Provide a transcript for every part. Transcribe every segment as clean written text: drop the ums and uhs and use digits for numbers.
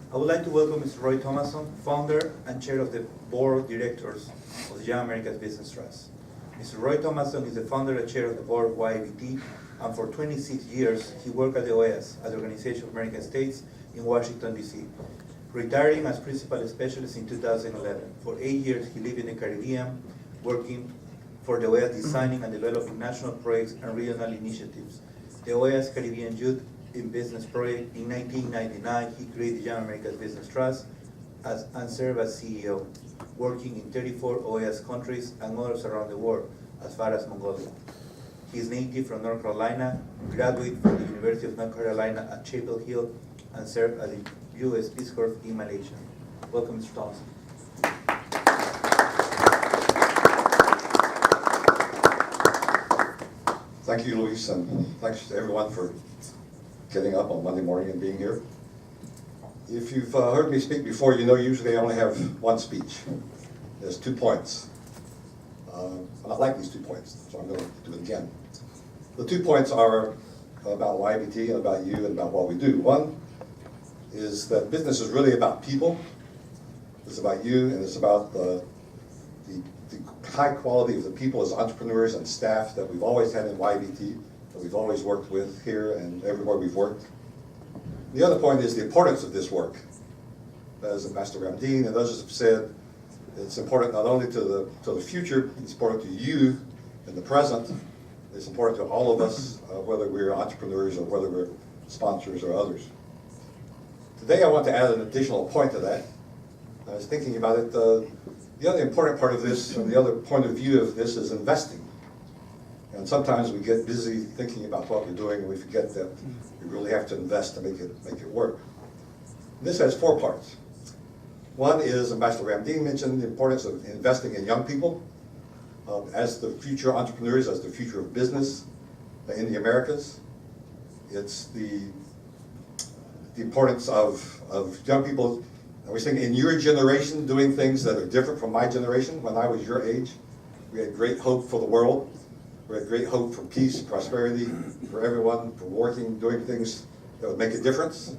I would like to welcome Mr. Roy Thomason, founder and chair of the board of directors of the Young America's Business Trust. Mr. Roy Thomason is the founder and chair of the board of YBT, and for 26 years he worked at the OAS, at the Organization of American States in Washington, D.C., retiring as principal specialist in 2011. For 8 years he lived in the Caribbean, working for the OAS, designing and developing national projects and regional initiatives. The OAS Caribbean Youth in Business Project. In 1999, he created the Young America's Business Trust and served as CEO, working in 34 OAS countries and others around the world, as far as Mongolia. He is native from North Carolina, graduate from the University of North Carolina at Chapel Hill, and served as the U.S. Peace Corps in Malaysia. Welcome, Mr. Thompson. Thank you, Luis, and thanks to everyone for getting up on Monday morning and being here. If you've heard me speak before, you know usually I only have one speech. There's 2 points. And I like these 2 points, so I'm going to do it again. The 2 points are about YBT and about you and about what we do. One is that business is really about people. It's about you, and it's about the high quality of the people as entrepreneurs and staff that we've always had in YBT, that we've always worked with here and everywhere we've worked. The other point is the importance of this work. As Ambassador Ramdeen and others have said, it's important not only to the future, it's important to you in the present, it's important to all of us, whether we're entrepreneurs or whether we're sponsors or others. Today I want to add an additional point to that. I was thinking about it. The other important part of this, and the other point of view of this, is investing. And sometimes we get busy thinking about what we're doing and we forget that we really have to invest to make it work. This has 4 parts. One is, Ambassador Ramdeen mentioned the importance of investing in young people as the future entrepreneurs, as the future of business in the Americas. It's the importance of young people. We're saying in your generation doing things that are different from my generation. When I was your age, we had great hope for the world. We had great hope for peace, prosperity, for everyone, for working, doing things that would make a difference.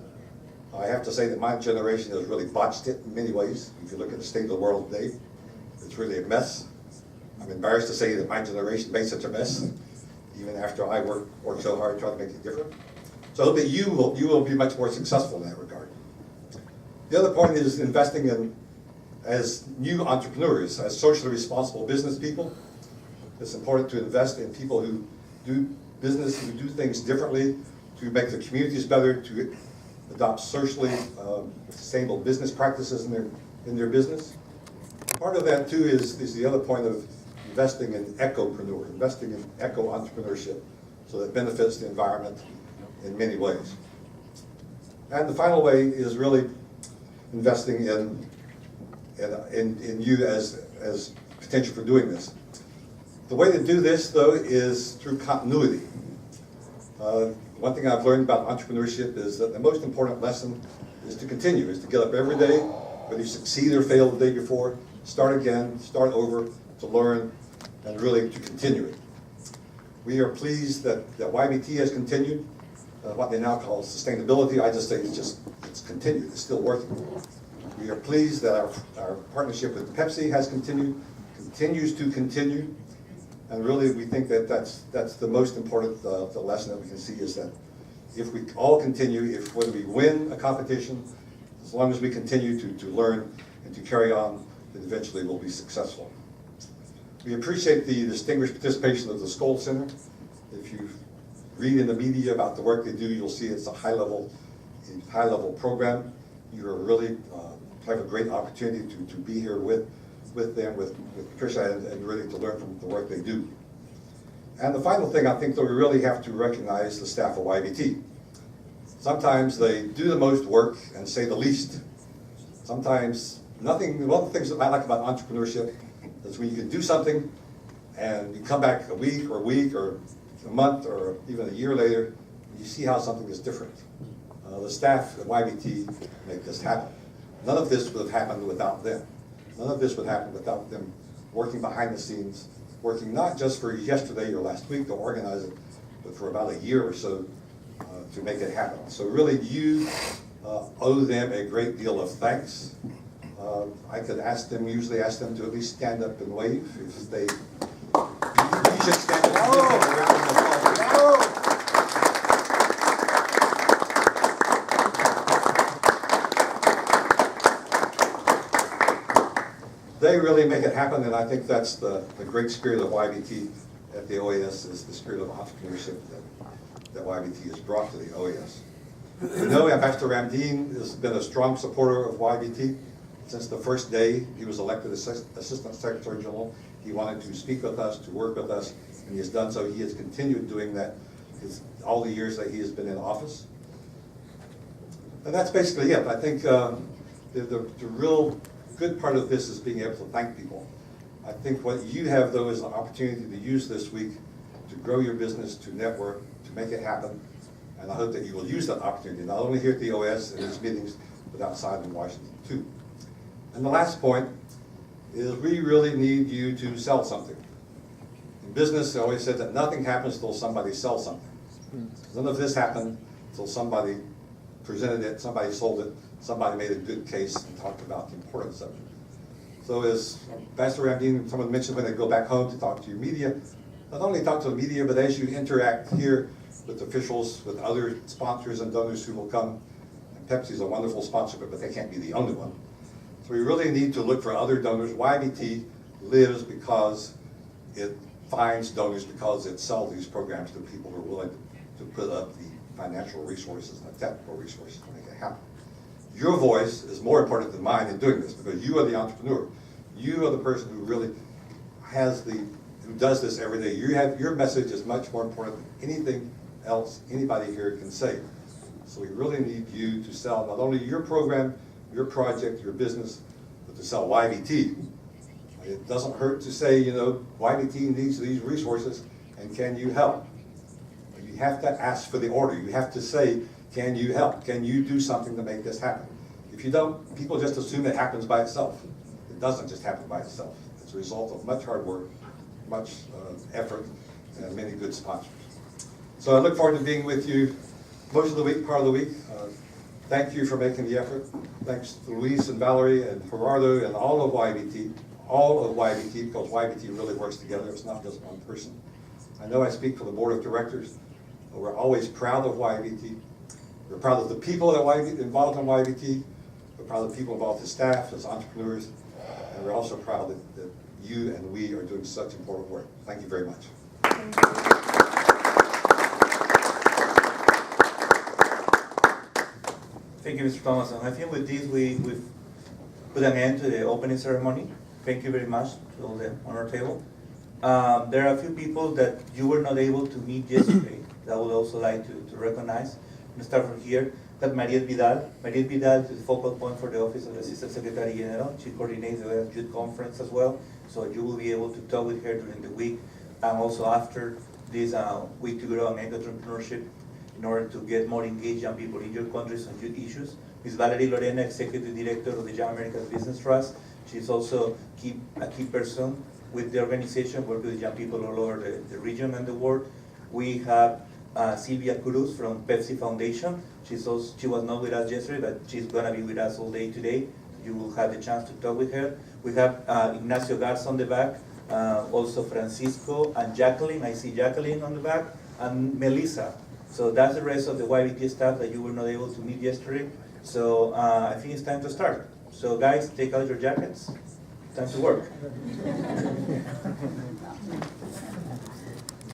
I have to say that my generation has really botched it in many ways. If you look at the state of the world today, it's really a mess. I'm embarrassed to say that my generation made such a mess, even after I worked so hard trying to make it different. So I hope that you will be much more successful in that regard. The other point is investing in, as new entrepreneurs, as socially responsible business people. It's important to invest in people who do business, who do things differently, to make the communities better, to adopt socially sustainable business practices in their business. Part of that too is the other point of investing in ecopreneur, investing in eco-entrepreneurship, so that benefits the environment in many ways. And the final way is really investing in you as potential for doing this. The way to do this, though, is through continuity. One thing I've learned about entrepreneurship is that the most important lesson is to continue, is to get up every day, whether you succeed or fail the day before, start again, start over, to learn, and really to continue it. We are pleased that YBT has continued, what they now call sustainability. I just say it's continued, it's still working. We are pleased that our partnership with Pepsi has continued, continues to continue, and really we think that that's the most important the lesson that we can see is that if we all continue, whether we win a competition, as long as we continue to learn and to carry on, then eventually we'll be successful. We appreciate the distinguished participation of the Skoll Center. If you read in the media about the work they do, you'll see it's a high-level program. You are really have a great opportunity to be here with them, with Patricia, and really to learn from the work they do. And the final thing, I think that we really have to recognize the staff of YBT. Sometimes they do the most work and say the least. Sometimes nothing. One of the things that I like about entrepreneurship is when you can do something and you come back a week or a month or even a year later, you see how something is different. The staff at YBT make this happen. None of this would have happened without them. None of this would happen without them working behind the scenes, working not just for yesterday or last week to organize it, but for about a year or so to make it happen. So really you owe them a great deal of thanks. I could usually ask them to at least stand up and wave. If they, you should stand up and give them a round of applause. They really make it happen, and I think that's the great spirit of YBT at the OAS, is the spirit of entrepreneurship that YBT has brought to the OAS. You know, Ambassador Ramdeen has been a strong supporter of YBT. Since the first day he was elected Assistant Secretary General, he wanted to speak with us, to work with us, and he has done so. He has continued doing that all the years that he has been in office. And that's basically it. I think the real good part of this is being able to thank people. I think what you have, though, is an opportunity to use this week to grow your business, to network, to make it happen. And I hope that you will use that opportunity, not only here at the OAS in these meetings, but outside in Washington, too. And the last point is we really need you to sell something. In business, I always said that nothing happens until somebody sells something. None of this happened until somebody presented it, somebody sold it, somebody made a good case and talked about the importance of it. So as Ambassador Ramdeen, someone mentioned when they go back home to talk to your media, not only talk to the media, but as you interact here with officials, with other sponsors and donors who will come. And Pepsi's a wonderful sponsor, but they can't be the only one. So we really need to look for other donors. YBT lives because it finds donors, because it sells these programs to people who are willing to put up the financial resources and the technical resources to make it happen. Your voice is more important than mine in doing this, because you are the entrepreneur. You are the person who really who does this every day. Your message is much more important than anything else anybody here can say. So we really need you to sell not only your program, your project, your business, but to sell YBT. It doesn't hurt to say, you know, YBT needs these resources, and can you help? You have to ask for the order. You have to say, can you help? Can you do something to make this happen? If you don't, people just assume it happens by itself. It doesn't just happen by itself. It's a result of much hard work, much effort, and many good sponsors. So I look forward to being with you most of the week, part of the week. Thank you for making the effort. Thanks to Luis and Valerie and Gerardo and all of YBT, because YBT really works together. It's not just one person. I know I speak for the board of directors, but we're always proud of YBT. We're proud of the people that involved in YBT. We're proud of the people involved as staff, as entrepreneurs, and we're also proud that you and we are doing such important work. Thank you very much. Thank you, Mr. Thomason. I think with this, we've put an end to the opening ceremony. Thank you very much to all the on our table. There are a few people that you were not able to meet yesterday that I would also like to recognize. I'm going to start from here. That Mariette Vidal. Mariette Vidal is the focal point for the Office of the Assistant Secretary General. She coordinates the youth conference as well, so you will be able to talk with her during the week and also after this week to grow on eco-entrepreneurship in order to get more engaged young people in your countries on youth issues. Ms. Valerie Lorena, Executive Director of the Young Americans Business Trust. She's also a key person with the organization, working with young people all over the region and the world. We have Silvia Cruz from Pepsi Foundation. She was not with us yesterday, but she's gonna be with us all day today. You will have the chance to talk with her. We have Ignacio Garza on the back, also Francisco and Jacqueline. I see Jacqueline on the back, and Melissa. So that's the rest of the YBT staff that you were not able to meet yesterday. So I think it's time to start. So guys, take out your jackets. Time to work.